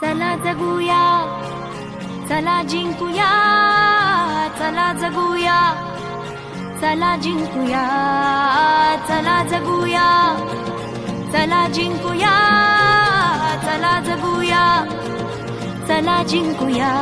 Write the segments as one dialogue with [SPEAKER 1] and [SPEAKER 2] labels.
[SPEAKER 1] चला जगूया, चला जिंकूया, चला जगूया, चला जिंकूया, चला जगूया, चला जिंकूया, चला जगूया, चला जिंकूया.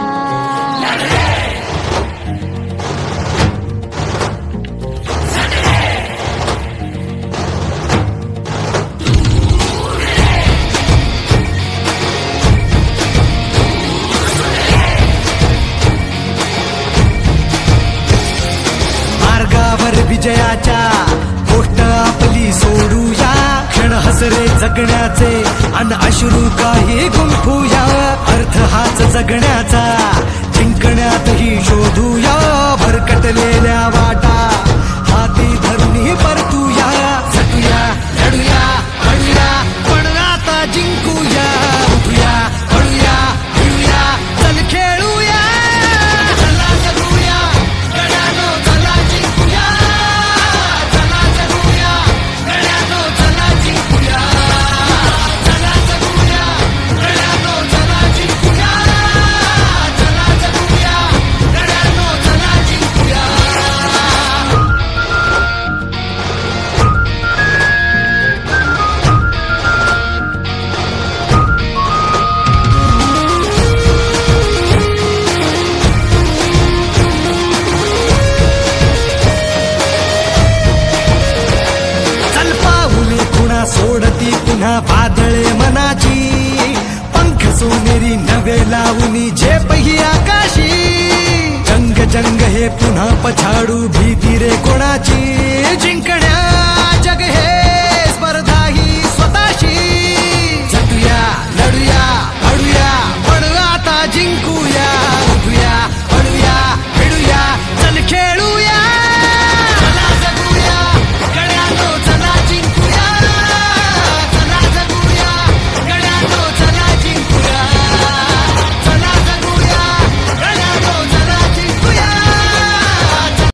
[SPEAKER 2] विजयाच्या गोष्ट आपली सोडूया, क्षण हसरे जगण्याचे अन अश्रू काही गुंफूया. अर्थ हाच जगण्याचा, जिंकण्यातही शोधूया. भरकटलेल्या वाटा हाती धरूनही परतूया. झटूया, लढूया, पडूया, पण आता जिंकूया. उठूया, पडूया, भिडूया, चल खेळूया. चला जगूया, गड्यानो चला जिंकूया. चला जगूया, गड्यानो चला जिंकूया. चला जगूया, गड्यानो चला जिंकूया. चला जगूया, गड्यानो चला जिंकूया. चल पाऊले कुणा सोडती पुन्हा वादळे मनाची. पंख सोनेरी नवे लावूनी झेपही आकाशी. जंग जंग हे पुन्हा पछाडू भीती रे कोणाची. जिंकण्या